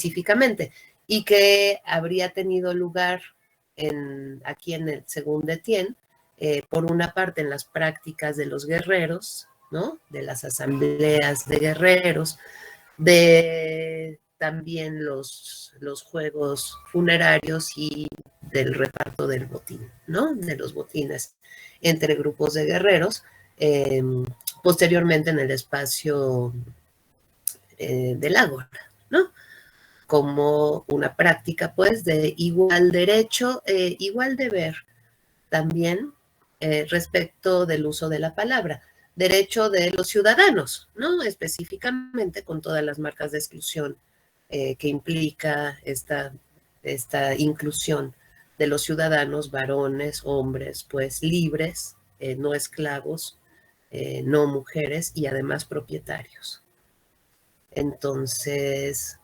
específicamente, y que habría tenido lugar aquí en el Según Etienne, por una parte en las prácticas de los guerreros, ¿no? De las asambleas de guerreros, de también los juegos funerarios y del reparto del botín, ¿no? De los botines entre grupos de guerreros, posteriormente en el espacio del ágora, ¿no? Como una práctica, pues, de igual derecho, igual deber también respecto del uso de la palabra. Derecho de los ciudadanos, ¿no? Específicamente con todas las marcas de exclusión que implica esta inclusión de los ciudadanos, varones, hombres, pues libres, no esclavos, no mujeres y además propietarios. Entonces,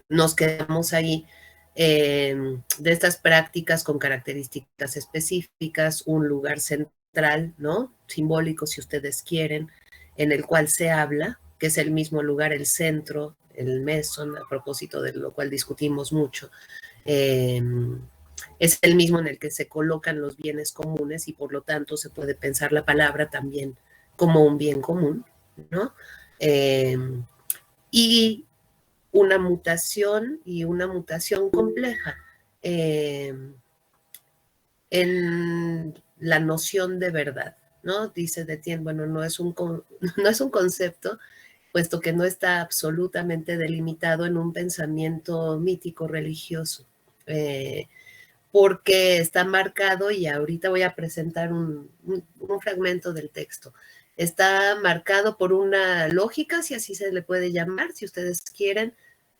nos quedamos ahí de estas prácticas con características específicas, un lugar central, ¿no? Simbólico, si ustedes quieren, en el cual se habla, que es el mismo lugar, el centro, el mesón, a propósito de lo cual discutimos mucho, es el mismo en el que se colocan los bienes comunes y por lo tanto se puede pensar la palabra también como un bien común, ¿no? Y una mutación y una mutación compleja en la noción de verdad, ¿no? Dice Etienne, bueno, no es un concepto, puesto que no está absolutamente delimitado en un pensamiento mítico religioso, porque está marcado, y ahorita voy a presentar un fragmento del texto, está marcado por una lógica, si así se le puede llamar, si ustedes quieren,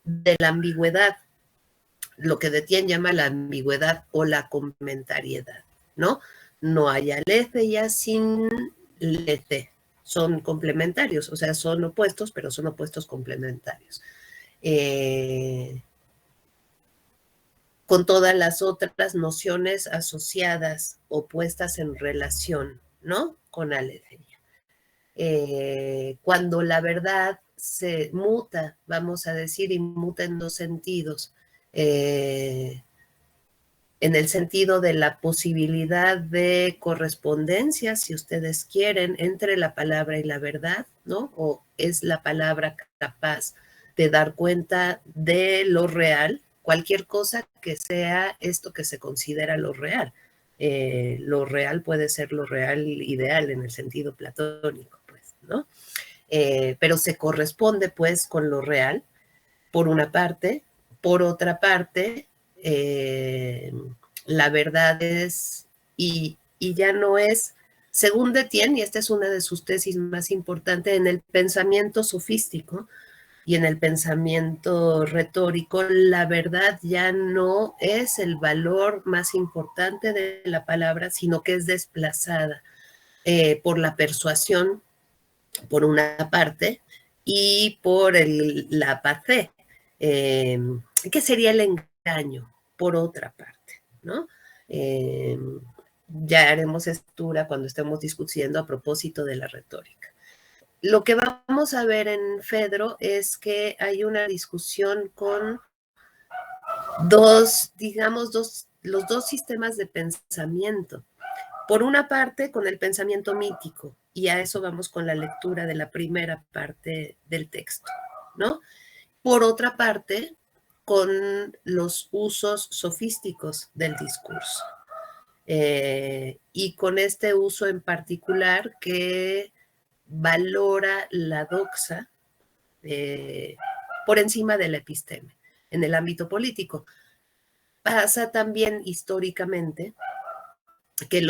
de la ambigüedad, lo que Etienne llama la ambigüedad o la complementariedad, ¿no? No hay aletheia sin lete, son complementarios, o sea, son opuestos, pero son opuestos complementarios. Con todas las otras nociones asociadas o puestas en relación, ¿no? Con aletheia. Cuando la verdad se muta, vamos a decir, y muta en dos sentidos, en el sentido de la posibilidad de correspondencia, si ustedes quieren, entre la palabra y la verdad, ¿no? O es la palabra capaz de dar cuenta de lo real, cualquier cosa que sea esto que se considera lo real. Lo real puede ser lo real ideal en el sentido platónico, pues, ¿no? Pero se corresponde, pues, con lo real, por una parte. Por otra parte, la verdad es, y ya no es, según Etienne, y esta es una de sus tesis más importantes, en el pensamiento sofístico y en el pensamiento retórico, la verdad ya no es el valor más importante de la palabra, sino que es desplazada por la persuasión, por una parte, y por la pathé, que sería el engaño, por otra parte, ¿no? Ya haremos estructura cuando estemos discutiendo a propósito de la retórica. Lo que vamos a ver en Fedro es que hay una discusión con los dos sistemas de pensamiento. Por una parte, con el pensamiento mítico, y a eso vamos con la lectura de la primera parte del texto, ¿no? Por otra parte, con los usos sofísticos del discurso. Y con este uso en particular que valora la doxa por encima de la episteme en el ámbito político. Pasa también históricamente que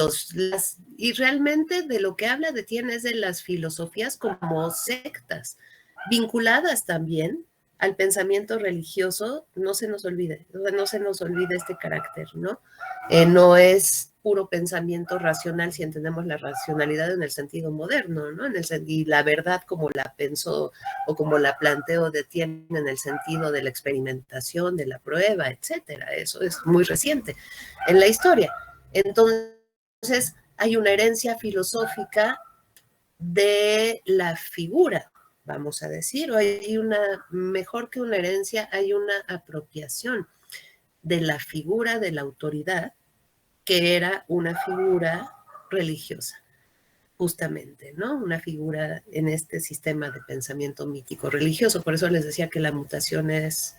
y realmente de lo que habla de Etienne es de las filosofías como sectas, vinculadas también al pensamiento religioso, no se nos olvide este carácter, ¿no? No es puro pensamiento racional si entendemos la racionalidad en el sentido moderno, ¿no? Y la verdad como la pensó o como la planteó de Etienne en el sentido de la experimentación, de la prueba, etcétera. Eso es muy reciente en la historia. Entonces, hay una herencia filosófica de la figura, vamos a decir, o hay una, mejor que una herencia, hay una apropiación de la figura de la autoridad, que era una figura religiosa, justamente, ¿no? Una figura en este sistema de pensamiento mítico religioso. Por eso les decía que la mutación es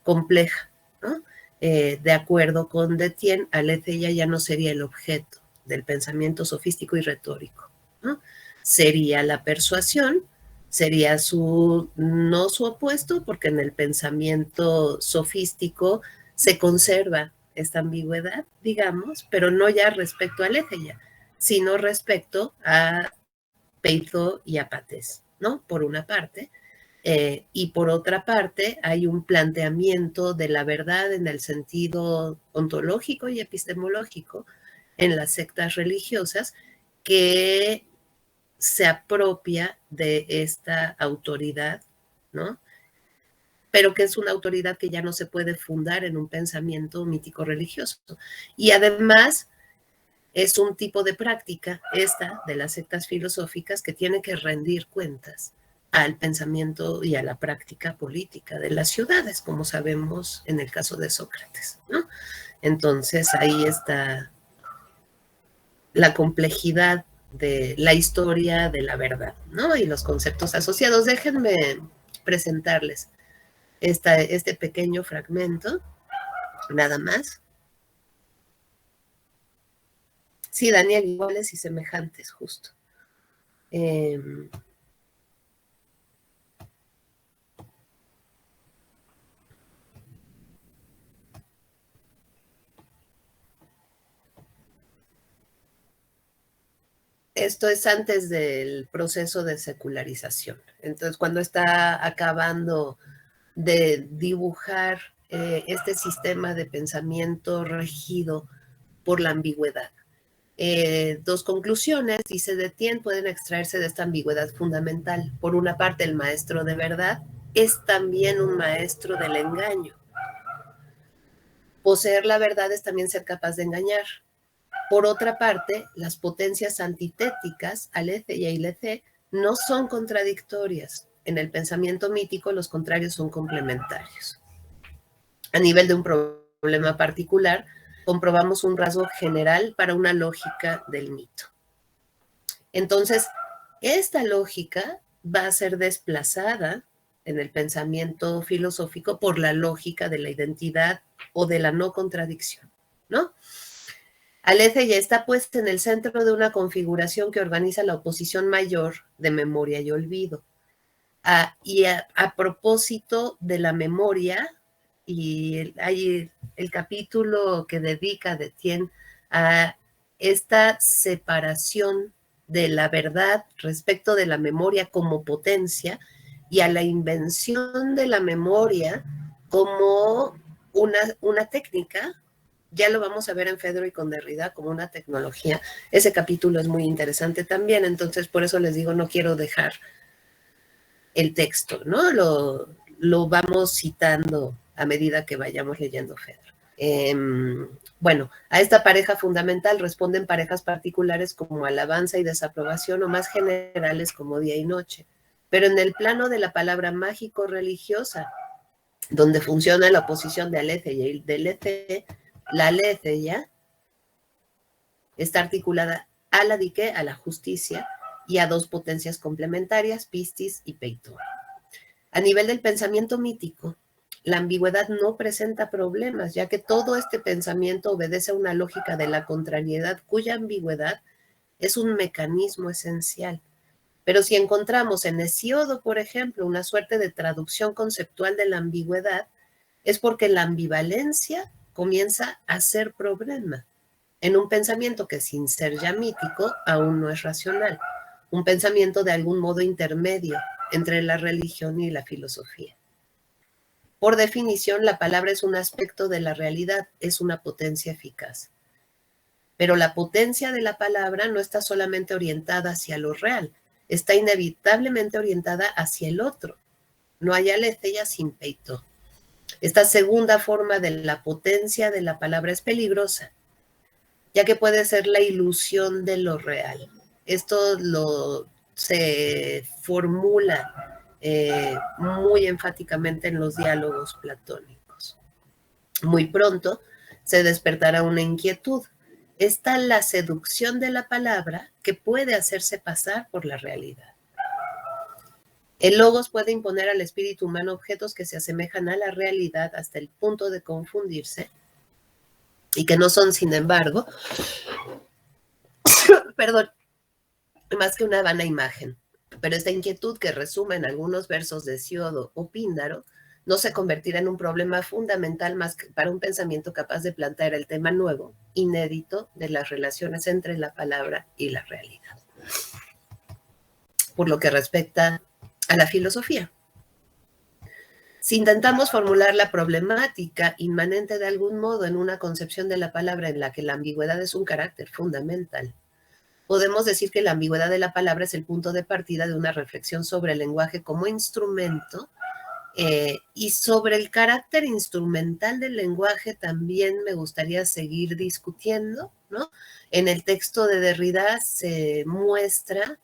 compleja, ¿no? De acuerdo con Detienne, Aletheia ya no sería el objeto del pensamiento sofístico y retórico, ¿no? Sería la persuasión, sería no su opuesto, porque en el pensamiento sofístico se conserva esta ambigüedad, digamos, pero no ya respecto a Aletheia, sino respecto a Peito y a Patés, ¿no? Por una parte. Y por otra parte, hay un planteamiento de la verdad en el sentido ontológico y epistemológico en las sectas religiosas que se apropia de esta autoridad, ¿no? Pero que es una autoridad que ya no se puede fundar en un pensamiento mítico religioso. Y además es un tipo de práctica, esta de las sectas filosóficas, que tiene que rendir cuentas al pensamiento y a la práctica política de las ciudades, como sabemos en el caso de Sócrates, ¿no? Entonces ahí está la complejidad de la historia de la verdad, ¿no? Y los conceptos asociados. Déjenme presentarles este pequeño fragmento, nada más. Sí, Daniel, iguales y semejantes, justo. Esto es antes del proceso de secularización. Entonces, cuando está acabando de dibujar este sistema de pensamiento regido por la ambigüedad. Dos conclusiones, dice Detienne, pueden extraerse de esta ambigüedad fundamental. Por una parte, el maestro de verdad es también un maestro del engaño. Poseer la verdad es también ser capaz de engañar. Por otra parte, las potencias antitéticas, aletheia y lethe, no son contradictorias. En el pensamiento mítico, los contrarios son complementarios. A nivel de un problema particular, comprobamos un rasgo general para una lógica del mito. Entonces, esta lógica va a ser desplazada en el pensamiento filosófico por la lógica de la identidad o de la no contradicción, ¿no? Aletheia está puesta en el centro de una configuración que organiza la oposición mayor de memoria y olvido. A propósito de la memoria, y hay el capítulo que dedica Detienne a esta separación de la verdad respecto de la memoria como potencia y a la invención de la memoria como una técnica. Ya lo vamos a ver en Fedro y con Derrida como una tecnología. Ese capítulo es muy interesante también, entonces por eso les digo, no quiero dejar el texto, ¿no? Lo vamos citando a medida que vayamos leyendo Fedro. Bueno, a esta pareja fundamental responden parejas particulares como alabanza y desaprobación o más generales como día y noche. Pero en el plano de la palabra mágico-religiosa, donde funciona la oposición de aletheia y de lethe, la aletheia está articulada a la dique, a la justicia, y a dos potencias complementarias, pistis y peito. A nivel del pensamiento mítico, la ambigüedad no presenta problemas, ya que todo este pensamiento obedece a una lógica de la contrariedad, cuya ambigüedad es un mecanismo esencial. Pero si encontramos en Hesíodo, por ejemplo, una suerte de traducción conceptual de la ambigüedad, es porque la ambivalencia comienza a ser problema en un pensamiento que, sin ser ya mítico, aún no es racional, un pensamiento de algún modo intermedio entre la religión y la filosofía. Por definición, la palabra es un aspecto de la realidad, es una potencia eficaz. Pero la potencia de la palabra no está solamente orientada hacia lo real, está inevitablemente orientada hacia el otro. No hay aletheia sin peito. Esta segunda forma de la potencia de la palabra es peligrosa, ya que puede ser la ilusión de lo real. Esto se formula muy enfáticamente en los diálogos platónicos. Muy pronto se despertará una inquietud. Está la seducción de la palabra que puede hacerse pasar por la realidad. El logos puede imponer al espíritu humano objetos que se asemejan a la realidad hasta el punto de confundirse y que no son, sin embargo, perdón, más que una vana imagen. Pero esta inquietud que resume en algunos versos de Siodo o Píndaro no se convertirá en un problema fundamental más que para un pensamiento capaz de plantear el tema nuevo, inédito, de las relaciones entre la palabra y la realidad. Por lo que respecta a la filosofía. Si intentamos formular la problemática inmanente de algún modo en una concepción de la palabra en la que la ambigüedad es un carácter fundamental, podemos decir que la ambigüedad de la palabra es el punto de partida de una reflexión sobre el lenguaje como instrumento y sobre el carácter instrumental del lenguaje también me gustaría seguir discutiendo, ¿no? En el texto de Derrida se muestra,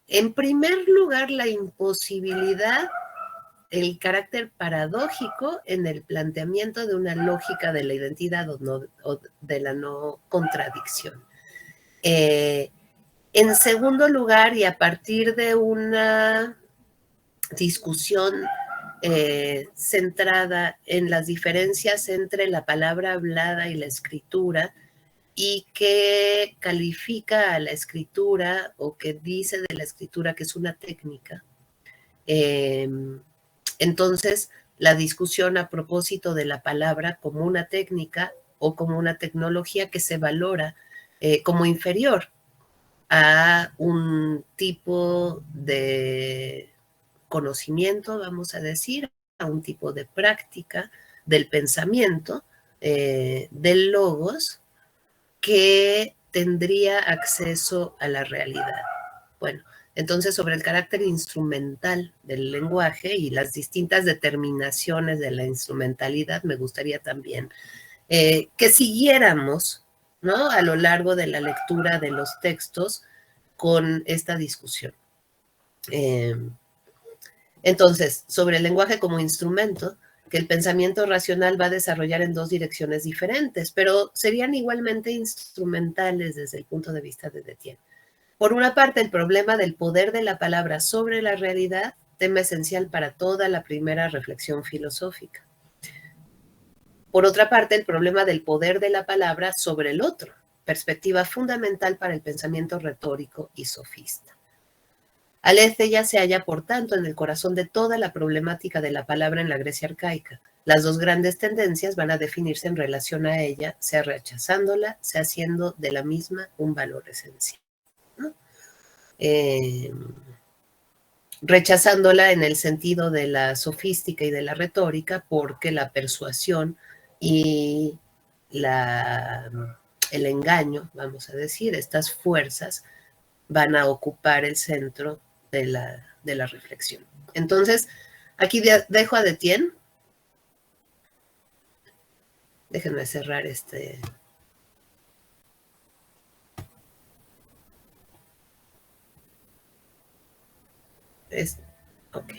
en primer lugar, la imposibilidad, el carácter paradójico en el planteamiento de una lógica de la identidad o de la no contradicción. En segundo lugar, y a partir de una discusión centrada en las diferencias entre la palabra hablada y la escritura, y que califica a la escritura o que dice de la escritura que es una técnica. Entonces, la discusión a propósito de la palabra como una técnica o como una tecnología que se valora como inferior a un tipo de conocimiento, vamos a decir, a un tipo de práctica del pensamiento, del logos, que tendría acceso a la realidad. Bueno, entonces sobre el carácter instrumental del lenguaje y las distintas determinaciones de la instrumentalidad, me gustaría también que siguiéramos, ¿no? A lo largo de la lectura de los textos con esta discusión. Entonces, sobre el lenguaje como instrumento, que el pensamiento racional va a desarrollar en dos direcciones diferentes, pero serían igualmente instrumentales desde el punto de vista de Detienne. Por una parte, el problema del poder de la palabra sobre la realidad, tema esencial para toda la primera reflexión filosófica. Por otra parte, el problema del poder de la palabra sobre el otro, perspectiva fundamental para el pensamiento retórico y sofista. Aletheia se halla, por tanto, en el corazón de toda la problemática de la palabra en la Grecia arcaica. Las dos grandes tendencias van a definirse en relación a ella, sea rechazándola, sea haciendo de la misma un valor esencial, ¿no? Rechazándola en el sentido de la sofística y de la retórica, porque la persuasión y el engaño, vamos a decir, estas fuerzas van a ocupar el centro de la reflexión. Entonces, aquí dejo a Detienne. Déjenme cerrar este. Ok.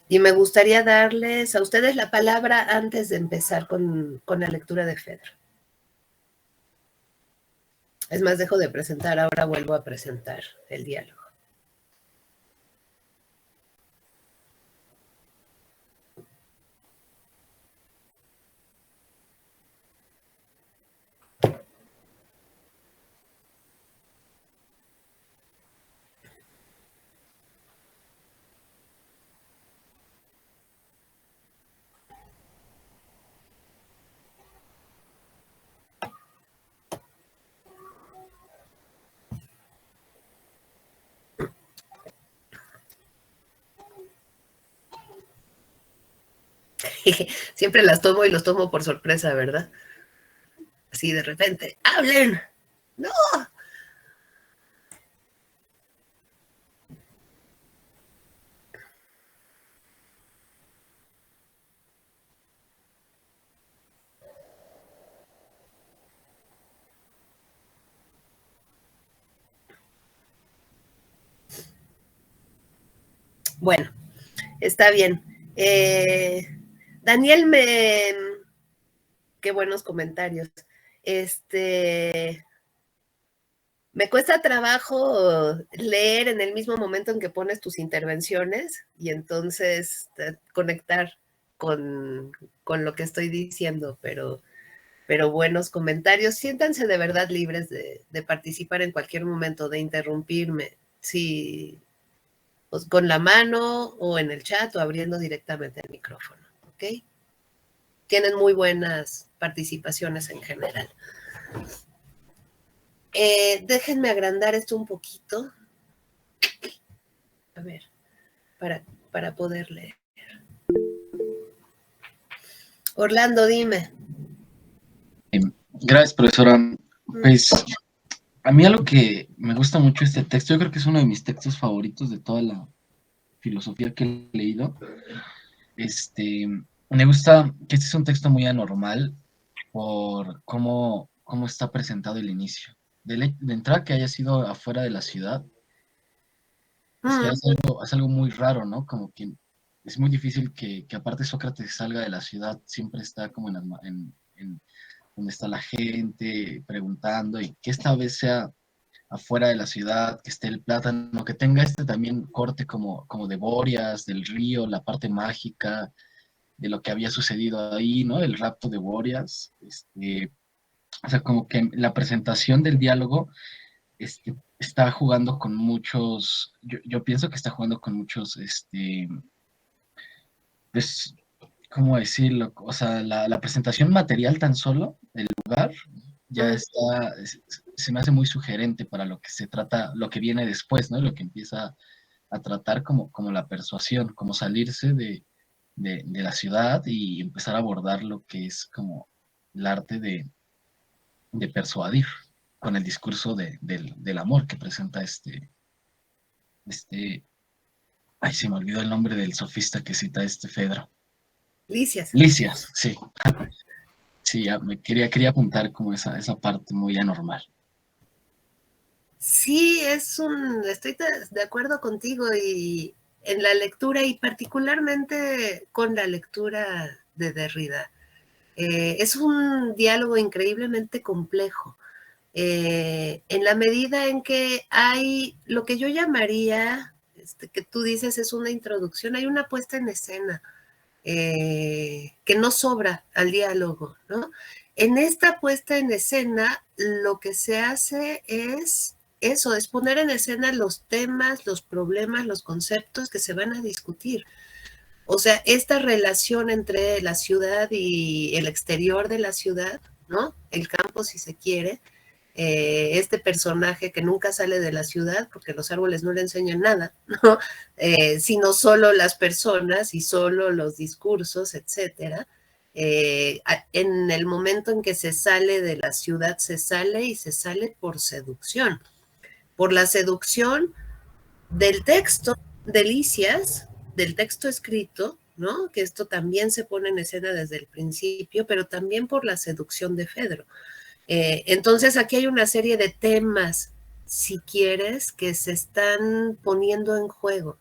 Y me gustaría darles a ustedes la palabra antes de empezar con la lectura de Fedro. Es más, dejo de presentar, ahora vuelvo a presentar el diálogo. Siempre las tomo y los tomo por sorpresa, ¿verdad? Así de repente, ¡hablen! ¡No! Bueno, está bien. Daniel, qué buenos comentarios. Me cuesta trabajo leer en el mismo momento en que pones tus intervenciones y entonces conectar con lo que estoy diciendo, pero buenos comentarios. Siéntanse de verdad libres de participar en cualquier momento, de interrumpirme, si pues, con la mano o en el chat o abriendo directamente el micrófono, ¿ok? Tienen muy buenas participaciones en general. Déjenme agrandar esto un poquito. A ver, para poder leer. Orlando, dime. Gracias, profesora. Pues a mí algo que me gusta mucho este texto, yo creo que es uno de mis textos favoritos de toda la filosofía que he leído. Me gusta que este es un texto muy anormal por cómo está presentado el inicio. De entrada que haya sido afuera de la ciudad, es algo muy raro, ¿no? Como que es muy difícil que aparte Sócrates salga de la ciudad, siempre está como en donde está la gente preguntando y que esta vez sea afuera de la ciudad, que esté el plátano, que tenga también corte como de Borias, del río, la parte mágica de lo que había sucedido ahí, ¿no? El rapto de Borias, o sea, como que la presentación del diálogo está jugando con muchos, yo pienso que está jugando con muchos, pues, ¿cómo decirlo? O sea, la presentación material tan solo, del lugar, ya está, se me hace muy sugerente para lo que se trata, lo que viene después, ¿no? Lo que empieza a tratar como la persuasión, como salirse de la ciudad y empezar a abordar lo que es como el arte de persuadir con el discurso del amor que presenta este, ay, se me olvidó el nombre del sofista que cita Fedro. Licias. Licias, sí. Sí, me quería apuntar como esa parte muy anormal. Sí, estoy de acuerdo contigo y en la lectura y particularmente con la lectura de Derrida. Es un diálogo increíblemente complejo, en la medida en que hay lo que yo llamaría, que tú dices es una introducción, hay una puesta en escena que no sobra al diálogo, ¿no? En esta puesta en escena, lo que se hace es eso, es poner en escena los temas, los problemas, los conceptos que se van a discutir. O sea, esta relación entre la ciudad y el exterior de la ciudad, ¿no? El campo, si se quiere, este personaje que nunca sale de la ciudad porque los árboles no le enseñan nada, ¿no? Sino solo las personas y solo los discursos, etcétera. En el momento en que se sale de la ciudad, se sale y se sale por seducción, por la seducción del texto de Licias, del texto escrito, ¿no? Que esto también se pone en escena desde el principio, pero también por la seducción de Fedro. Entonces aquí hay una serie de temas, si quieres, que se están poniendo en juego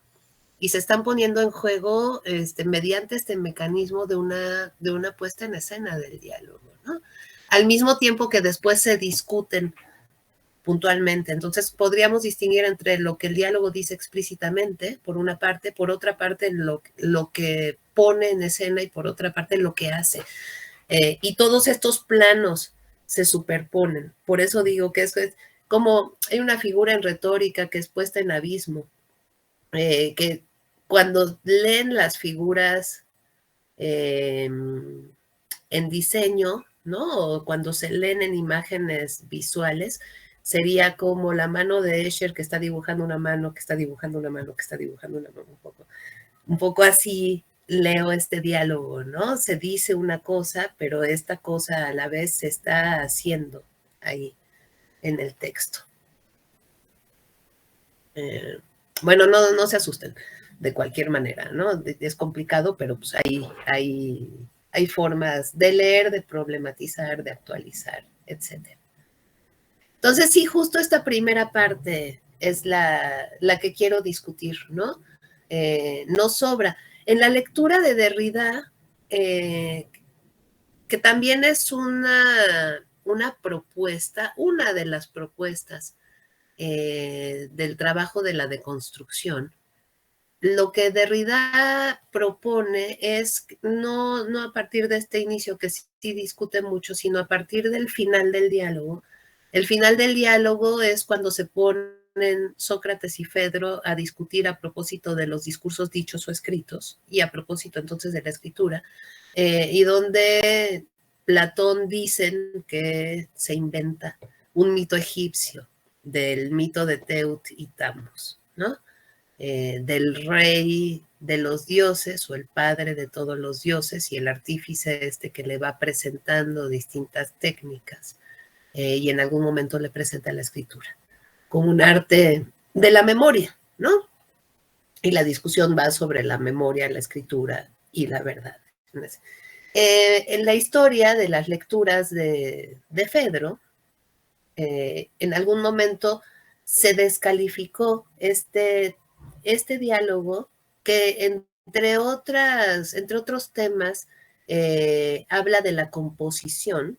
y se están poniendo en juego mediante este mecanismo de una puesta en escena del diálogo, ¿no? Al mismo tiempo que después se discuten puntualmente. Entonces podríamos distinguir entre lo que el diálogo dice explícitamente, por una parte, por otra parte lo que pone en escena y por otra parte lo que hace. Y todos estos planos se superponen. Por eso digo que eso es como hay una figura en retórica que es puesta en abismo, que cuando leen las figuras en diseño, ¿no? O cuando se leen en imágenes visuales, sería como la mano de Escher que está dibujando una mano, que está dibujando una mano, que está dibujando una mano, un poco así leo este diálogo, ¿no? Se dice una cosa, pero esta cosa a la vez se está haciendo ahí en el texto. Bueno, no se asusten de cualquier manera, ¿no? Es complicado, pero pues hay formas de leer, de problematizar, de actualizar, etc. Entonces, sí, justo esta primera parte es la que quiero discutir, ¿no? no sobra. En la lectura de Derrida, que también es una propuesta, una de las propuestas del trabajo de la deconstrucción, lo que Derrida propone es no a partir de este inicio que sí discute mucho, sino a partir del final del diálogo. El final del diálogo es cuando se ponen Sócrates y Fedro a discutir a propósito de los discursos dichos o escritos, y a propósito entonces de la escritura, y donde Platón dicen que se inventa un mito egipcio del mito de Teut y Tamos, ¿no? Del rey de los dioses o el padre de todos los dioses y el artífice este que le va presentando distintas técnicas y en algún momento le presenta la escritura como un arte de la memoria, ¿no? Y la discusión va sobre la memoria, la escritura y la verdad. En la historia de las lecturas de Fedro, en algún momento se descalificó este diálogo que entre otros temas habla de la composición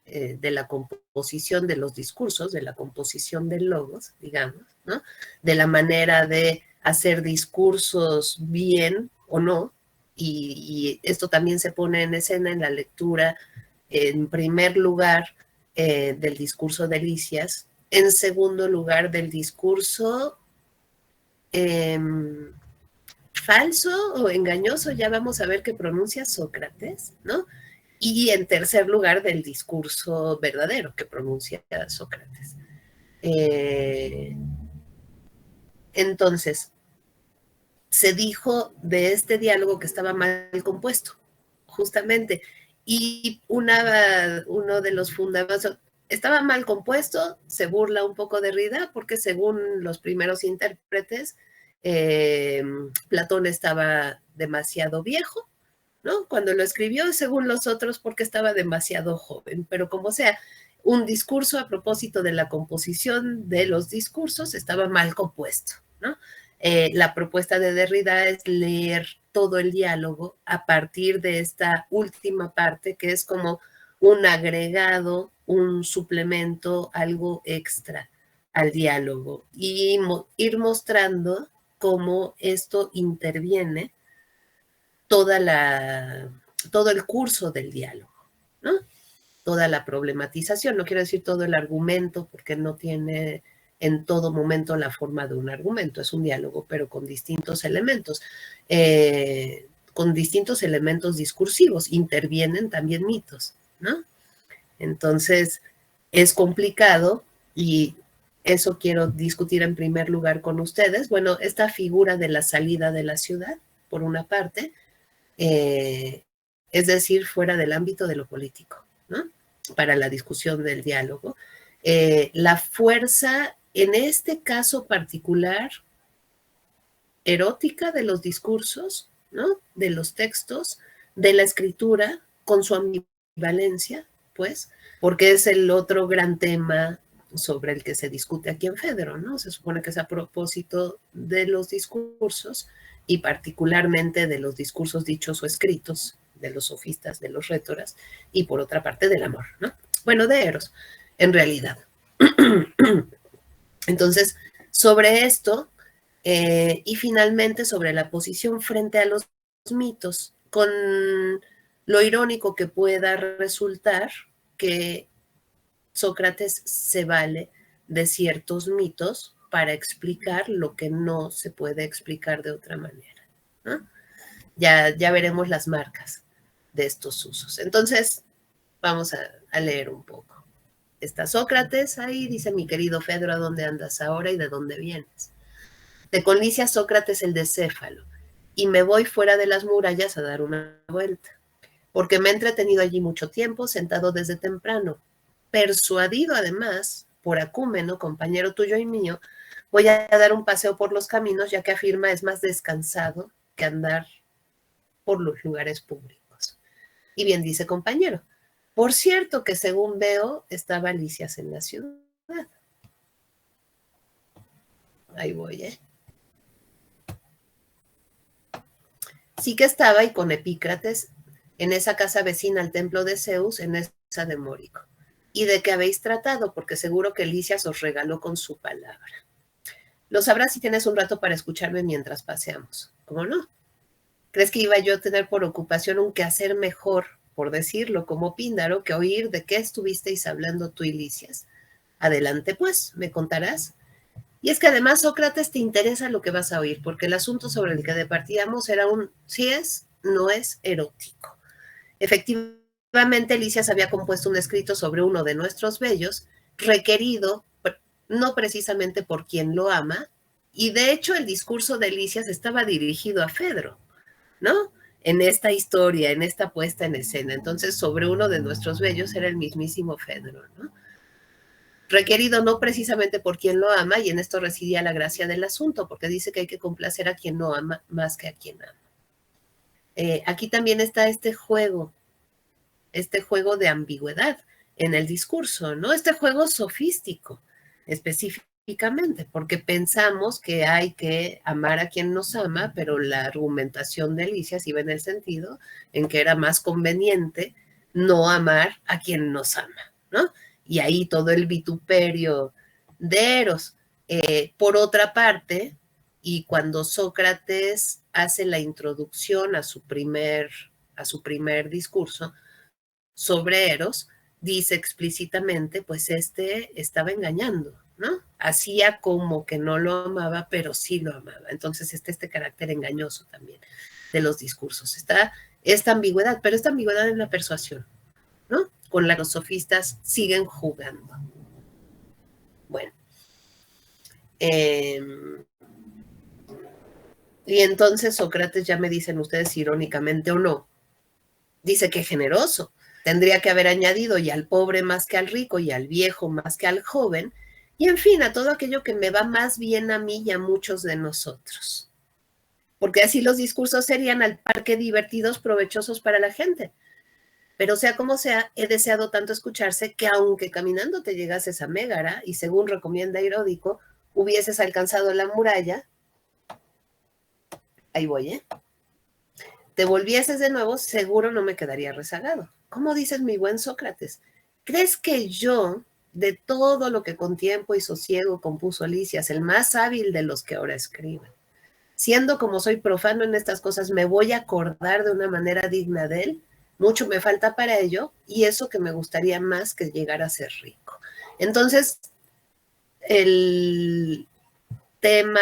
de los discursos, de la composición del logos, digamos, ¿no? De la manera de hacer discursos bien o no, y esto también se pone en escena en la lectura, en primer lugar, del discurso de Lisias, en segundo lugar, del discurso falso o engañoso, ya vamos a ver que pronuncia Sócrates, ¿no? Y en tercer lugar, del discurso verdadero que pronuncia Sócrates. Entonces, se dijo de este diálogo que estaba mal compuesto, justamente, y uno de los fundamentos, estaba mal compuesto, se burla un poco de Derrida, porque según los primeros intérpretes, Platón estaba demasiado viejo, ¿no? Cuando lo escribió, según los otros, porque estaba demasiado joven, pero como sea, un discurso a propósito de la composición de los discursos estaba mal compuesto, ¿no? La propuesta de Derrida es leer todo el diálogo a partir de esta última parte, que es como un agregado, un suplemento, algo extra al diálogo, y ir mostrando cómo esto interviene todo el curso del diálogo, ¿no? Toda la problematización, no quiero decir todo el argumento, porque no tiene en todo momento la forma de un argumento, es un diálogo, pero con distintos elementos discursivos, intervienen también mitos, ¿no? Entonces, es complicado y eso quiero discutir en primer lugar con ustedes. Bueno, esta figura de la salida de la ciudad, por una parte, es decir, fuera del ámbito de lo político, ¿no? Para la discusión del diálogo. La fuerza, en este caso particular, erótica de los discursos, ¿no? De los textos, de la escritura, con su ambivalencia, pues, porque es el otro gran tema sobre el que se discute aquí en Fedro, ¿no? Se supone que es a propósito de los discursos y particularmente de los discursos dichos o escritos, de los sofistas, de los rétoras, y por otra parte del amor, ¿no? Bueno, de Eros, en realidad. Entonces, sobre esto, y finalmente sobre la posición frente a los mitos, con lo irónico que pueda resultar que Sócrates se vale de ciertos mitos para explicar lo que no se puede explicar de otra manera, ¿no? Ya veremos las marcas de estos usos. Entonces, vamos a leer un poco. Está Sócrates ahí, dice mi querido Fedro, ¿a dónde andas ahora y de dónde vienes? De Colnicia Sócrates el de Céfalo, y me voy fuera de las murallas a dar una vuelta, porque me he entretenido allí mucho tiempo, sentado desde temprano, persuadido además por Acúmeno, compañero tuyo y mío, voy a dar un paseo por los caminos, ya que afirma es más descansado que andar por los lugares públicos. Y bien dice compañero, por cierto que según veo, estaba Lisias en la ciudad. Ahí voy, ¿eh? Sí que estaba, y con Epícrates, en esa casa vecina al templo de Zeus, en esa de Mórico. ¿Y de qué habéis tratado? Porque seguro que Licias os regaló con su palabra. Lo sabrás si tienes un rato para escucharme mientras paseamos. ¿Cómo no? ¿Crees que iba yo a tener por ocupación un quehacer mejor, por decirlo, como Píndaro, que oír de qué estuvisteis hablando tú y Licias? Adelante, pues, me contarás. Y es que además, Sócrates, te interesa lo que vas a oír, porque el asunto sobre el que departíamos era un si es, no es erótico. Efectivamente, Licias había compuesto un escrito sobre uno de nuestros bellos, requerido no precisamente por quien lo ama, y de hecho el discurso de Licias estaba dirigido a Fedro, ¿no? En esta historia, en esta puesta en escena. Entonces, sobre uno de nuestros bellos era el mismísimo Fedro, ¿no? Requerido no precisamente por quien lo ama, y en esto residía la gracia del asunto, porque dice que hay que complacer a quien no ama más que a quien ama. Aquí también está este juego de ambigüedad en el discurso, ¿no? Este juego sofístico, específicamente, porque pensamos que hay que amar a quien nos ama, pero la argumentación de Licias iba en el sentido en que era más conveniente no amar a quien nos ama, ¿no? Y ahí todo el vituperio de Eros. Por otra parte, y cuando Sócrates hace la introducción a su primer discurso sobre Eros, dice explícitamente, pues estaba engañando, ¿no? Hacía como que no lo amaba, pero sí lo amaba. Entonces este carácter engañoso también de los discursos. Está esta ambigüedad, pero esta ambigüedad en la persuasión, ¿no? Con la que los sofistas siguen jugando. Bueno. Y entonces Sócrates, ya me dicen ustedes irónicamente o no, dice que generoso. Tendría que haber añadido y al pobre más que al rico y al viejo más que al joven, y en fin, a todo aquello que me va más bien a mí y a muchos de nosotros. Porque así los discursos serían al par que divertidos, provechosos para la gente. Pero sea como sea, he deseado tanto escucharse que aunque caminando te llegases a Mégara y según recomienda Heródico, hubieses alcanzado la muralla, ahí voy, te volvieses de nuevo, seguro no me quedaría rezagado. ¿Cómo dices, mi buen Sócrates? ¿Crees que yo, de todo lo que con tiempo y sosiego compuso Licias, el más hábil de los que ahora escriben, siendo como soy profano en estas cosas, me voy a acordar de una manera digna de él? Mucho me falta para ello, y eso que me gustaría más que llegar a ser rico. Entonces, el tema,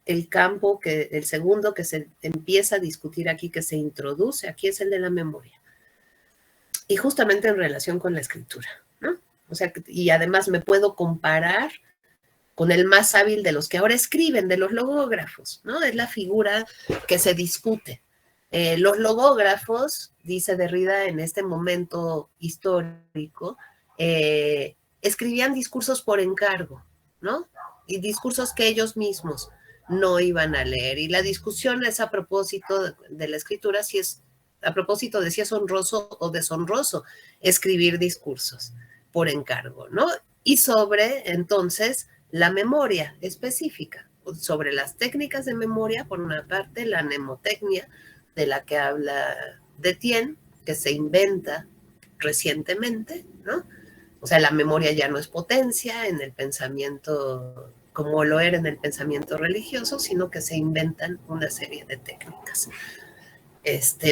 el campo, el segundo que se empieza a discutir aquí, que se introduce aquí, es el de la memoria. Y justamente en relación con la escritura, ¿no? O sea, y además me puedo comparar con el más hábil de los que ahora escriben, de los logógrafos, ¿no? Es la figura que se discute. Los logógrafos, dice Derrida en este momento histórico, escribían discursos por encargo, ¿no? Y discursos que ellos mismos no iban a leer. Y la discusión es a propósito de la escritura, si es a propósito de si es honroso o deshonroso escribir discursos por encargo, ¿no? Y sobre, entonces, la memoria específica, sobre las técnicas de memoria, por una parte, la mnemotecnia, de la que habla Detienne, que se inventa recientemente, ¿no? O sea, la memoria ya no es potencia en el pensamiento como lo era en el pensamiento religioso, sino que se inventan una serie de técnicas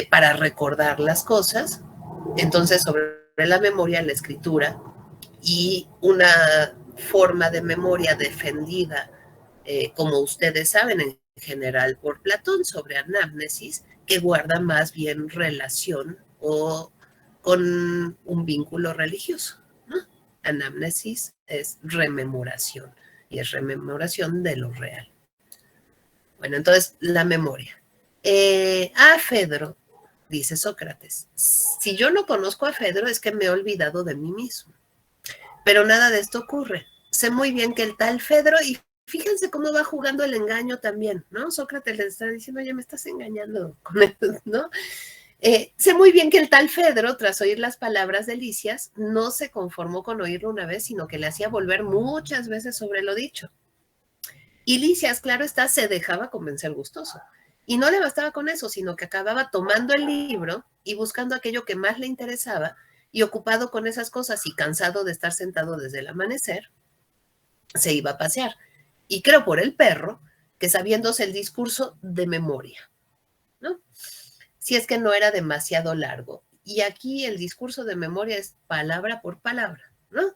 para recordar las cosas. Entonces, sobre la memoria, la escritura y una forma de memoria defendida, como ustedes saben, en general por Platón, sobre anamnesis, que guarda más bien relación o con un vínculo religioso, ¿no? Anamnesis es rememoración, y es rememoración de lo real. Bueno, entonces, la memoria. A Fedro, dice Sócrates, si yo no conozco a Fedro es que me he olvidado de mí mismo. Pero nada de esto ocurre. Sé muy bien que el tal Fedro, y fíjense cómo va jugando el engaño también, ¿no? Sócrates le está diciendo, oye, me estás engañando con esto, ¿no? Sé muy bien que el tal Fedro, tras oír las palabras de Licias, no se conformó con oírlo una vez, sino que le hacía volver muchas veces sobre lo dicho. Y Licias, claro está, se dejaba convencer gustoso. Y no le bastaba con eso, sino que acababa tomando el libro y buscando aquello que más le interesaba y ocupado con esas cosas y cansado de estar sentado desde el amanecer, se iba a pasear. Y creo por el perro que sabiéndose el discurso de memoria, ¿no? Si es que no era demasiado largo. Y aquí el discurso de memoria es palabra por palabra, ¿no?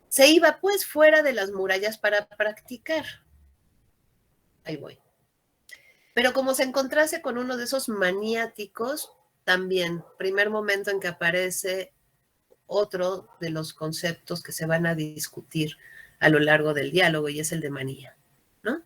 Se iba pues fuera de las murallas para practicar. Ahí voy. Pero como se encontrase con uno de esos maniáticos, también, primer momento en que aparece otro de los conceptos que se van a discutir a lo largo del diálogo, y es el de manía, ¿no?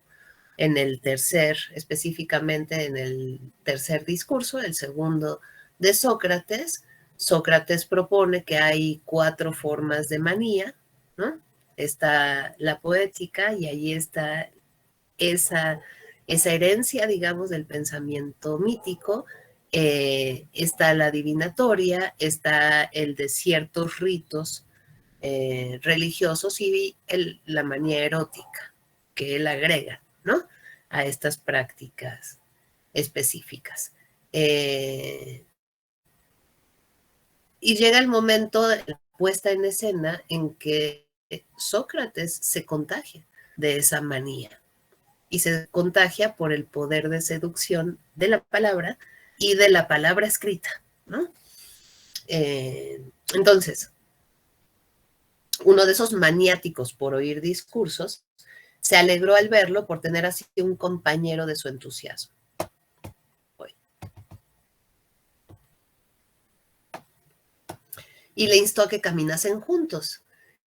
En el tercer, específicamente en el tercer discurso, el segundo de Sócrates, Sócrates propone que hay 4 formas de manía, ¿no? Está la poética y ahí está esa, esa herencia, digamos, del pensamiento mítico, está la adivinatoria, está el de ciertos ritos religiosos y la manía erótica que él agrega, ¿no? A estas prácticas específicas. Y llega el momento de la puesta en escena en que Sócrates se contagia de esa manía y se contagia por el poder de seducción de la palabra y de la palabra escrita, ¿no? Entonces, uno de esos maniáticos por oír discursos se alegró al verlo por tener así un compañero de su entusiasmo. Y le instó a que caminasen juntos.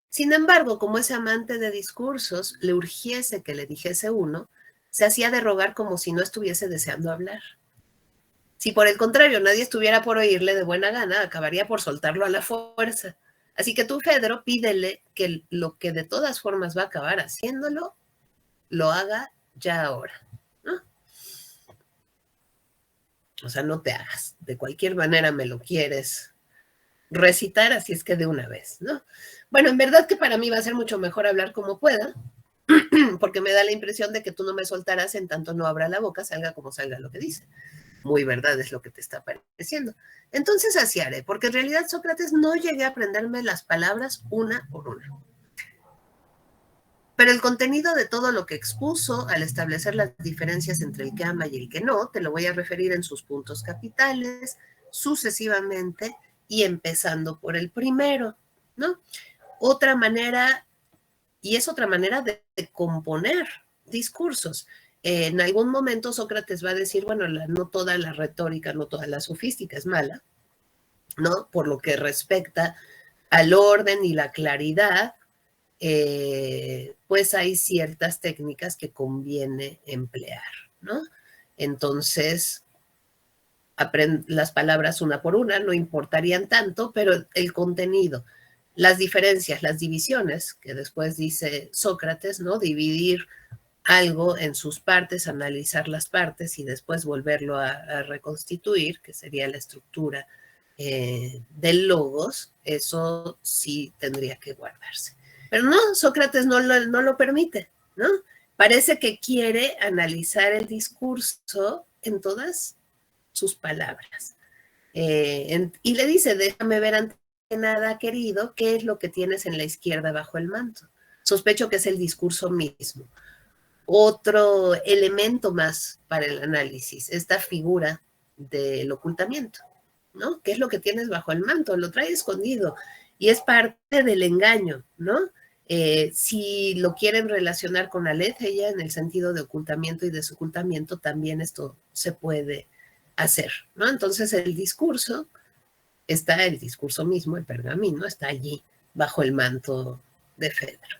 Sin embargo, como ese amante de discursos le urgiese que le dijese uno, se hacía de rogar como si no estuviese deseando hablar. Si por el contrario nadie estuviera por oírle de buena gana, acabaría por soltarlo a la fuerza. Así que tú, Fedro, pídele que lo que de todas formas va a acabar haciéndolo, lo haga ya ahora, ¿no? O sea, no te hagas. De cualquier manera me lo quieres recitar, así es que de una vez, ¿no? Bueno, en verdad que para mí va a ser mucho mejor hablar como pueda, porque me da la impresión de que tú no me soltarás en tanto no abra la boca, salga como salga lo que dice. Muy verdad es lo que te está pareciendo. Entonces así haré, porque en realidad, Sócrates, no llegué a aprenderme las palabras una por una. Pero el contenido de todo lo que expuso al establecer las diferencias entre el que ama y el que no, te lo voy a referir en sus puntos capitales, sucesivamente y empezando por el primero, ¿no? Otra manera, y es otra manera de componer discursos. En algún momento Sócrates va a decir, bueno, no toda la retórica, no toda la sofística es mala, ¿no? Por lo que respecta al orden y la claridad, pues hay ciertas técnicas que conviene emplear, ¿no? Entonces, las palabras una por una no importarían tanto, pero el contenido, las diferencias, las divisiones, que después dice Sócrates, ¿no? Dividir algo en sus partes, analizar las partes y después volverlo a reconstituir, que sería la estructura del logos, eso sí tendría que guardarse. Pero no, Sócrates no lo permite, ¿no? Parece que quiere analizar el discurso en todas sus palabras. Y le dice, déjame ver ante nada, querido, qué es lo que tienes en la izquierda bajo el manto. Sospecho que es el discurso mismo. Otro elemento más para el análisis, esta figura del ocultamiento, ¿no? ¿Qué es lo que tienes bajo el manto? Lo trae escondido y es parte del engaño, ¿no? Si lo quieren relacionar con aletheia en el sentido de ocultamiento y desocultamiento, también esto se puede hacer, ¿no? Entonces el discurso mismo, el pergamino, está allí bajo el manto de Fedro.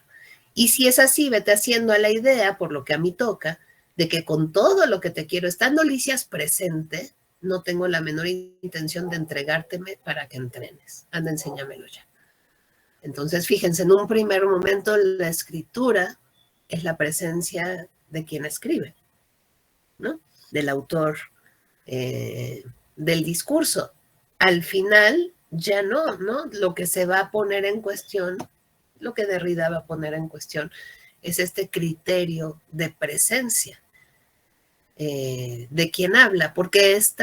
Y si es así, vete haciendo a la idea, por lo que a mí toca, de que con todo lo que te quiero, estando Licias presente, no tengo la menor intención de entregárteme para que entrenes. Anda, enséñamelo ya. Entonces, fíjense, en un primer momento la escritura es la presencia de quien escribe, ¿no? Del autor del discurso. Al final, ya no, ¿no? Lo que se va a poner en cuestión, lo que Derrida va a poner en cuestión, es este criterio de presencia. de quien habla, porque es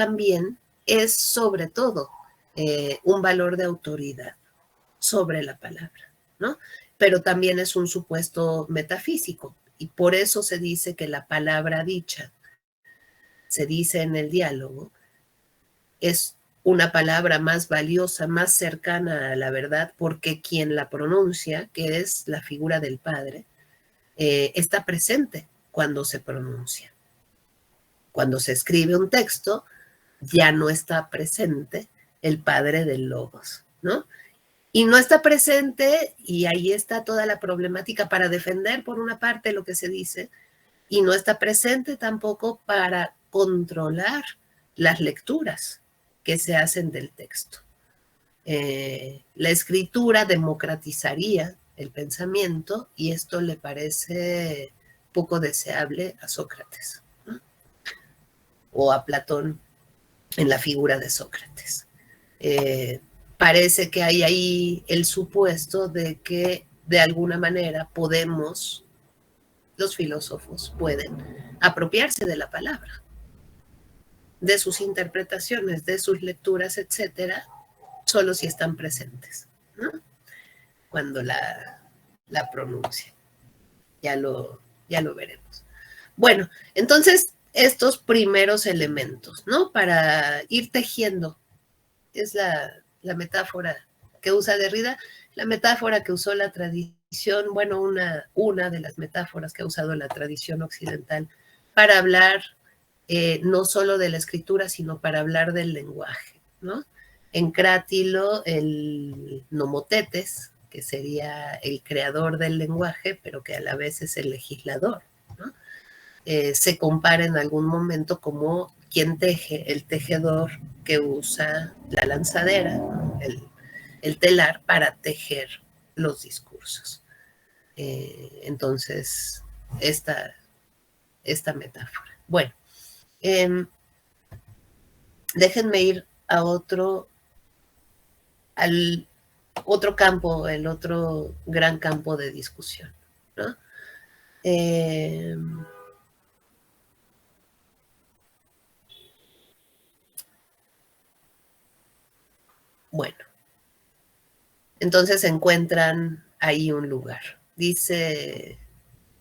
sobre todo un valor de autoridad sobre la palabra, ¿no? Pero también es un supuesto metafísico, y por eso se dice que la palabra dicha, se dice en el diálogo, es una palabra más valiosa, más cercana a la verdad, porque quien la pronuncia, que es la figura del Padre, está presente cuando se pronuncia. Cuando se escribe un texto, ya no está presente el Padre del Logos, ¿no? Y no está presente, y ahí está toda la problemática para defender, por una parte, lo que se dice, y no está presente tampoco para controlar las lecturas que se hacen del texto. La escritura democratizaría el pensamiento y esto le parece poco deseable a Sócrates, ¿no? O a Platón en la figura de Sócrates. Parece que hay ahí el supuesto de que de alguna manera los filósofos pueden apropiarse de la palabra, de sus interpretaciones, de sus lecturas, etcétera, solo si están presentes, ¿no? Cuando la pronuncian. Ya lo veremos. Bueno, entonces, estos primeros elementos, ¿no? Para ir tejiendo, es la metáfora que usa Derrida, la metáfora que usó la tradición, bueno, una de las metáforas que ha usado la tradición occidental para hablar no solo de la escritura, sino para hablar del lenguaje, ¿no? En Crátilo, el nomotetes, que sería el creador del lenguaje, pero que a la vez es el legislador, ¿no? Se compara en algún momento como quien teje, el tejedor que usa la lanzadera, ¿no? El telar para tejer los discursos. Entonces, esta metáfora. Bueno, déjenme ir a al otro campo, el otro gran campo de discusión, ¿no? Bueno, entonces encuentran ahí un lugar. Dice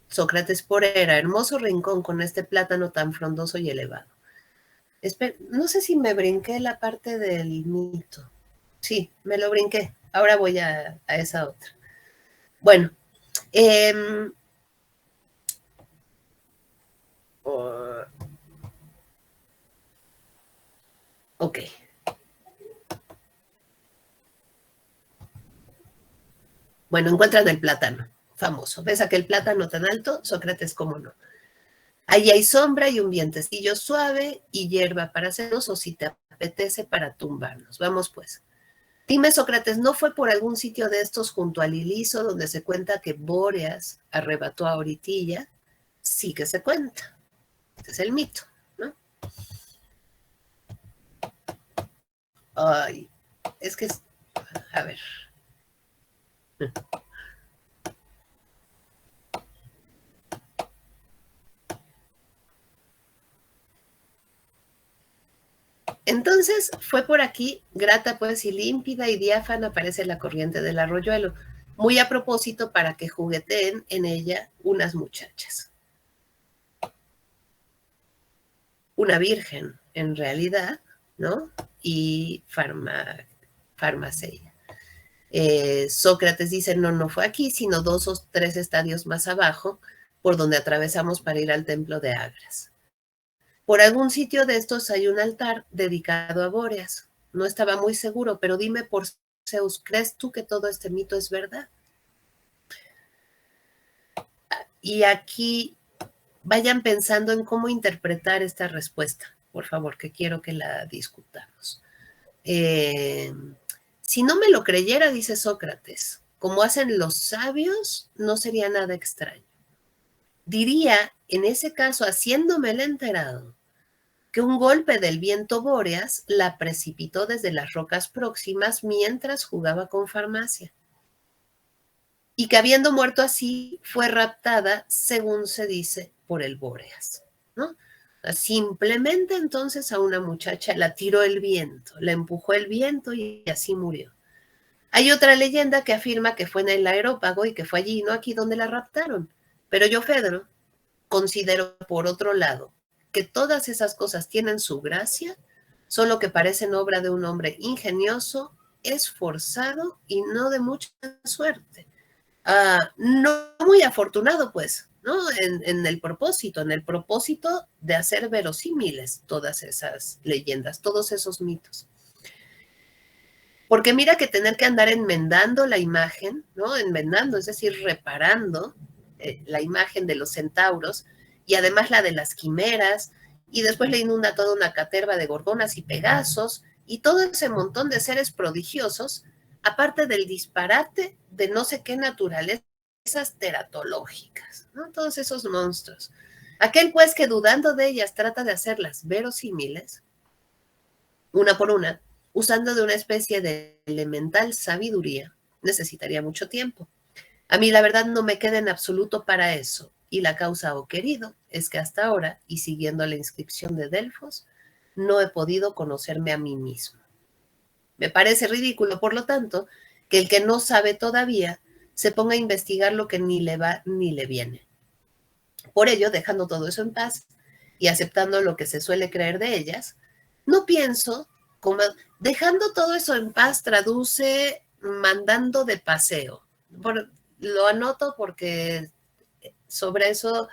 Sócrates por era, hermoso rincón con este plátano tan frondoso y elevado. No sé si me brinqué la parte del mito. Sí, me lo brinqué. Ahora voy a esa otra. Bueno, ok. Bueno, encuentran el plátano, famoso. ¿Ves aquel plátano tan alto? Sócrates, ¿cómo no? Ahí hay sombra y un vientecillo suave y hierba para hacernos o si te apetece para tumbarnos. Vamos pues. Dime, Sócrates, ¿no fue por algún sitio de estos junto al Iliso donde se cuenta que Bóreas arrebató a Oritilla? Sí que se cuenta. Este es el mito, ¿no? Ay, es que, a ver. Entonces fue por aquí, grata pues y límpida y diáfana parece la corriente del arroyuelo, muy a propósito para que jugueteen en ella unas muchachas. Una virgen, en realidad, ¿no? Y farmaceia. Sócrates dice, no, no fue aquí, sino 2 o 3 estadios más abajo, por donde atravesamos para ir al templo de Agras. Por algún sitio de estos hay un altar dedicado a Bóreas. No estaba muy seguro, pero dime por Zeus, ¿crees tú que todo este mito es verdad? Y aquí vayan pensando en cómo interpretar esta respuesta, por favor, que quiero que la discutamos. Si no me lo creyera, dice Sócrates, como hacen los sabios, no sería nada extraño. Diría, en ese caso, haciéndome el enterado, que un golpe del viento Bóreas la precipitó desde las rocas próximas mientras jugaba con Farmacia, y que habiendo muerto así, fue raptada, según se dice, por el Bóreas, ¿no? Simplemente entonces a una muchacha la tiró el viento, la empujó el viento y así murió. Hay otra leyenda que afirma que fue en el aerópago y que fue allí, no aquí donde la raptaron. Pero yo, Fedro, considero por otro lado que todas esas cosas tienen su gracia, solo que parecen obra de un hombre ingenioso, esforzado y no de mucha suerte. No muy afortunado, pues, ¿no? En el propósito de hacer verosímiles todas esas leyendas, todos esos mitos. Porque mira que tener que andar enmendando la imagen, ¿no? Enmendando, es decir, reparando la imagen de los centauros y además la de las quimeras, y después le inunda toda una caterva de gorgonas y pegasos y todo ese montón de seres prodigiosos, aparte del disparate de no sé qué naturalezas teratológicas, ¿no? Todos esos monstruos. Aquel pues que dudando de ellas trata de hacerlas verosímiles, una por una, usando de una especie de elemental sabiduría, necesitaría mucho tiempo. A mí la verdad no me queda en absoluto para eso, y la causa, oh querido, es que hasta ahora, y siguiendo la inscripción de Delfos, no he podido conocerme a mí mismo. Me parece ridículo, por lo tanto, que el que no sabe todavía se ponga a investigar lo que ni le va ni le viene. Por ello, dejando todo eso en paz y aceptando lo que se suele creer de ellas, no pienso como dejando todo eso en paz traduce mandando de paseo. Lo anoto porque sobre eso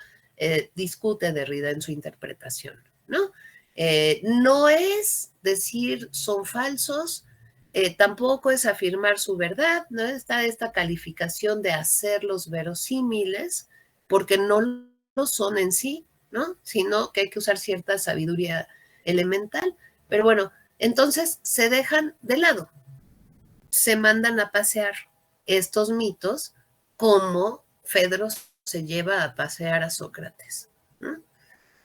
discute Derrida en su interpretación, ¿no? No es decir son falsos, tampoco es afirmar su verdad, ¿no? Está esta calificación de hacerlos verosímiles, porque no lo son en sí, ¿no? Sino que hay que usar cierta sabiduría elemental. Pero bueno, entonces se dejan de lado, se mandan a pasear estos mitos como Fedro se lleva a pasear a Sócrates, ¿no?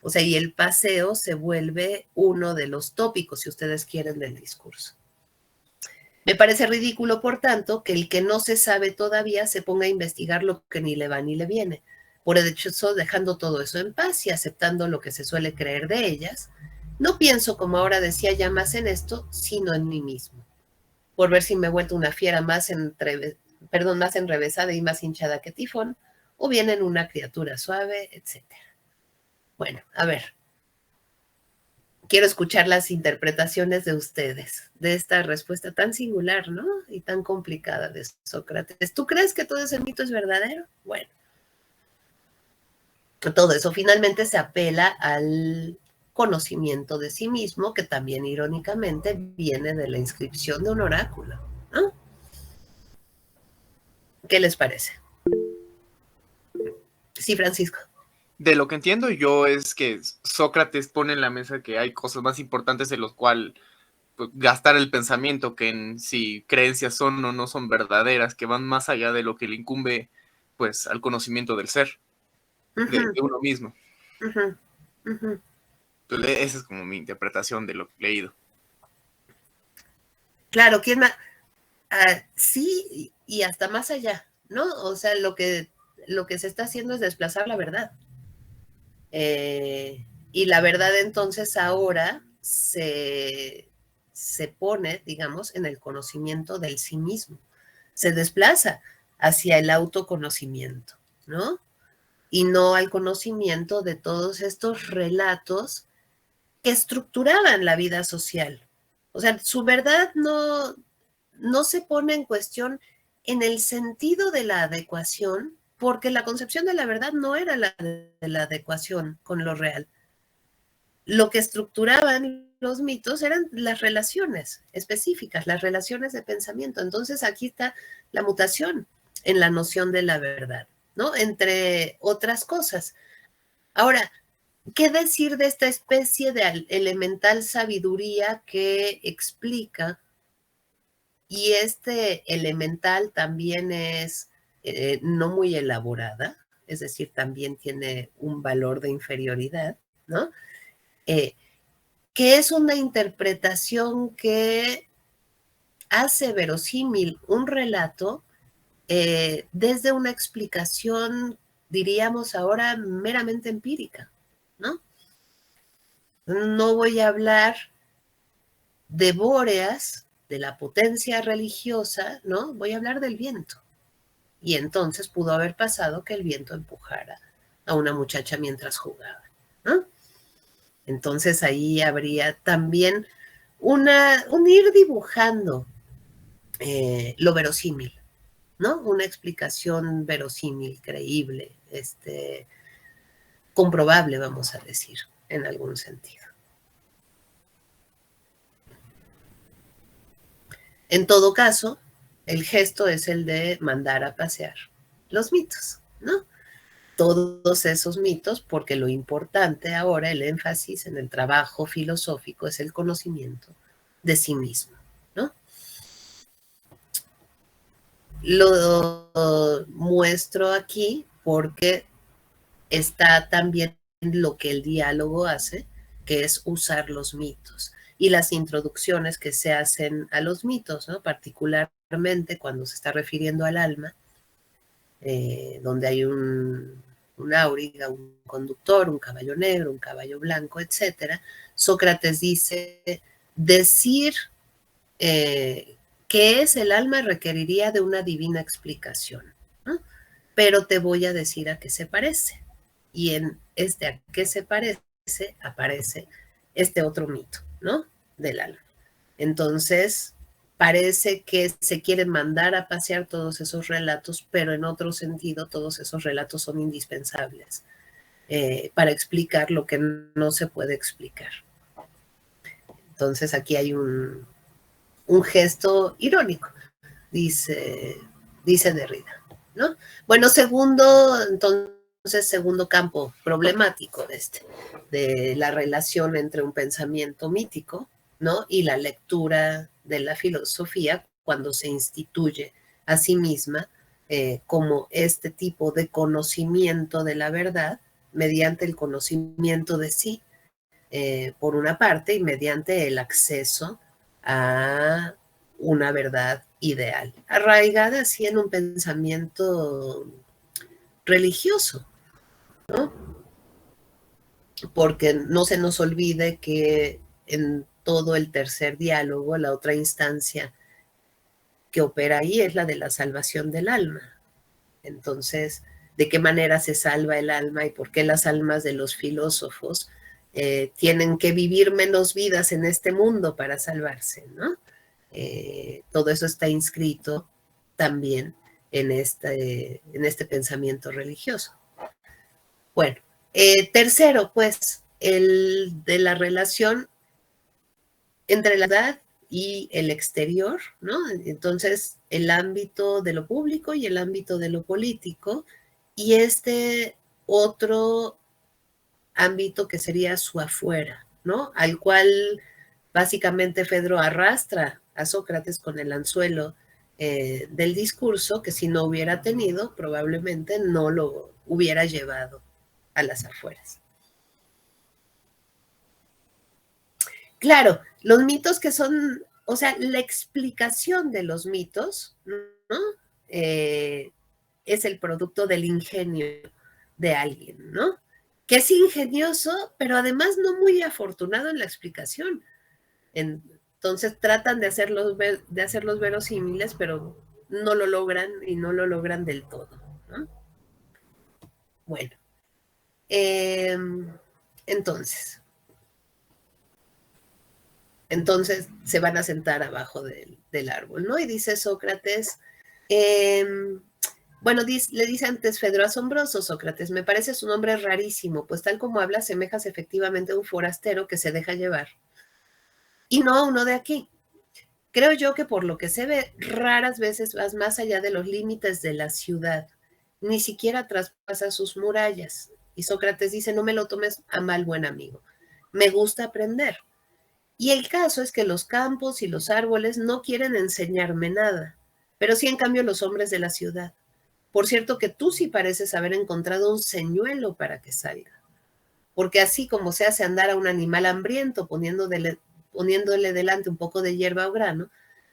O sea, y el paseo se vuelve uno de los tópicos, si ustedes quieren, del discurso. Me parece ridículo, por tanto, que el que no se sabe todavía se ponga a investigar lo que ni le va ni le viene. Por hecho, dejando todo eso en paz y aceptando lo que se suele creer de ellas, no pienso, como ahora decía, ya más en esto, sino en mí mismo, por ver si me he vuelto una fiera más más enrevesada y más hinchada que Tifón, o bien en una criatura suave, etc. Bueno, a ver, quiero escuchar las interpretaciones de ustedes de esta respuesta tan singular, ¿no? Y tan complicada de Sócrates. ¿Tú crees que todo ese mito es verdadero? Bueno, todo eso finalmente se apela al conocimiento de sí mismo, que también irónicamente viene de la inscripción de un oráculo, ¿no? ¿Qué les parece? Sí, Francisco. De lo que entiendo yo es que Sócrates pone en la mesa que hay cosas más importantes en los cuales pues, gastar el pensamiento que en si creencias son o no son verdaderas, que van más allá de lo que le incumbe pues al conocimiento del ser, de uno mismo. Entonces, esa es como mi interpretación de lo que he leído. Claro, ¿quién más? Sí, y hasta más allá, ¿no? O sea, lo que se está haciendo es desplazar la verdad. Y la verdad entonces ahora se pone, digamos, en el conocimiento del sí mismo. Se desplaza hacia el autoconocimiento, ¿no? Y no al conocimiento de todos estos relatos que estructuraban la vida social. O sea, su verdad no se pone en cuestión en el sentido de la adecuación, porque la concepción de la verdad no era la de la adecuación con lo real. Lo que estructuraban los mitos eran las relaciones específicas, las relaciones de pensamiento. Entonces aquí está la mutación en la noción de la verdad, ¿no? Entre otras cosas. Ahora, ¿qué decir de esta especie de elemental sabiduría que explica? Y este elemental también es no muy elaborada, es decir, también tiene un valor de inferioridad, ¿no? Que es una interpretación que hace verosímil un relato desde una explicación, diríamos ahora, meramente empírica, ¿no? No voy a hablar de Bóreas, de la potencia religiosa, ¿no? Voy a hablar del viento. Y entonces pudo haber pasado que el viento empujara a una muchacha mientras jugaba, ¿no? Entonces ahí habría también un ir dibujando lo verosímil, ¿no? Una explicación verosímil, creíble, comprobable, vamos a decir, en algún sentido. En todo caso, el gesto es el de mandar a pasear los mitos, ¿no? Todos esos mitos, porque lo importante ahora, el énfasis en el trabajo filosófico es el conocimiento de sí mismo, ¿no? Lo muestro aquí porque está también lo que el diálogo hace, que es usar los mitos y las introducciones que se hacen a los mitos, ¿no? Particularmente cuando se está refiriendo al alma, donde hay un áuriga, un conductor, un caballo negro, un caballo blanco, etc. Sócrates dice, decir qué es el alma requeriría de una divina explicación, ¿no? Pero te voy a decir a qué se parece. Y en a qué se parece aparece este otro mito, ¿no? Del alma. Entonces, parece que se quieren mandar a pasear todos esos relatos, pero en otro sentido todos esos relatos son indispensables para explicar lo que no se puede explicar. Entonces aquí hay un gesto irónico, dice Derrida, ¿no? Bueno, segundo campo problemático de la relación entre un pensamiento mítico, ¿no? Y la lectura de la filosofía cuando se instituye a sí misma como este tipo de conocimiento de la verdad mediante el conocimiento de sí, por una parte, y mediante el acceso a una verdad ideal, arraigada así en un pensamiento religioso, ¿no? Porque no se nos olvide que en todo el tercer diálogo, la otra instancia que opera ahí es la de la salvación del alma. Entonces, ¿de qué manera se salva el alma y por qué las almas de los filósofos tienen que vivir menos vidas en este mundo para salvarse, ¿no? Todo eso está inscrito también en este pensamiento religioso. Bueno, tercero, pues, el de la relación entre la edad y el exterior, ¿no? Entonces, el ámbito de lo público y el ámbito de lo político, y este otro ámbito que sería su afuera, ¿no? Al cual básicamente Fedro arrastra a Sócrates con el anzuelo del discurso, que si no hubiera tenido, probablemente no lo hubiera llevado a las afueras. Claro, los mitos que son, o sea, la explicación de los mitos, ¿no? Es el producto del ingenio de alguien, ¿no? Que es ingenioso, pero además no muy afortunado en la explicación. Entonces tratan de hacerlos verosímiles, pero no lo logran y no lo logran del todo, ¿no? Bueno, entonces se van a sentar abajo del árbol, ¿no? Y dice Sócrates, bueno, le dice antes Fedro, asombroso Sócrates, me pareces un hombre rarísimo, pues tal como hablas semejas efectivamente a un forastero que se deja llevar. Y no a uno de aquí. Creo yo que por lo que se ve, raras veces vas más allá de los límites de la ciudad, ni siquiera traspasas sus murallas. Y Sócrates dice, no me lo tomes a mal, buen amigo, me gusta aprender. Y el caso es que los campos y los árboles no quieren enseñarme nada, pero sí en cambio los hombres de la ciudad. Por cierto que tú sí pareces haber encontrado un señuelo para que salga, porque así como se hace andar a un animal hambriento poniéndole delante un poco de hierba o grano,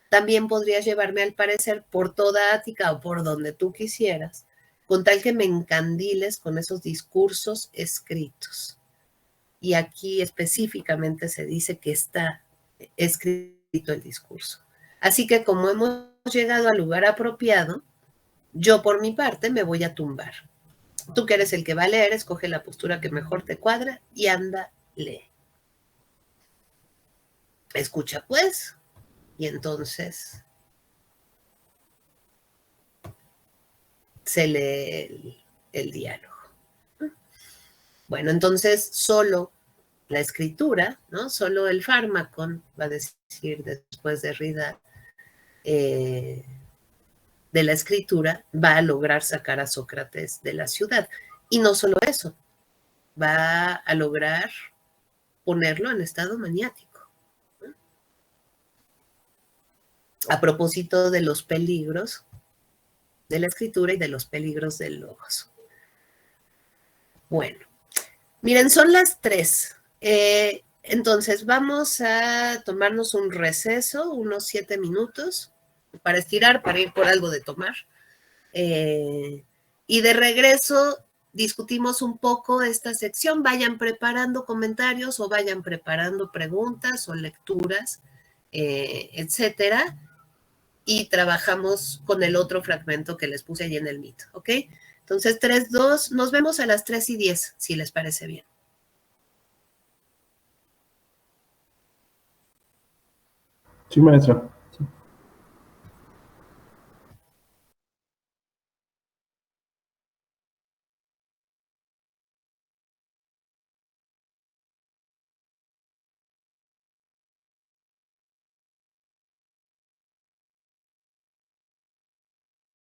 también podrías llevarme al parecer por toda Ática o por donde tú quisieras, con tal que me encandiles con esos discursos escritos. y aquí específicamente se dice que está escrito el discurso. Así que como hemos llegado al lugar apropiado, yo por mi parte me voy a tumbar. Tú que eres el que va a leer, escoge la postura que mejor te cuadra y anda, lee. Escucha pues, y entonces se lee el diálogo. Bueno, entonces solo la escritura, ¿no? Solo el fármaco, va a decir después de Derrida, de la escritura, va a lograr sacar a Sócrates de la ciudad. Y no solo eso, va a lograr ponerlo en estado maniático. ¿No? A propósito de los peligros de la escritura y de los peligros del logos. Bueno, miren, son las 3. Entonces vamos a tomarnos un receso, unos 7 minutos, para estirar, para ir por algo de tomar. Y de regreso discutimos un poco esta sección. Vayan preparando comentarios o vayan preparando preguntas o lecturas, etcétera. Y trabajamos con el otro fragmento que les puse ahí en el Meet, ¿ok? Entonces, 3, 2, nos vemos a las 3:10, si les parece bien. Sí, maestra.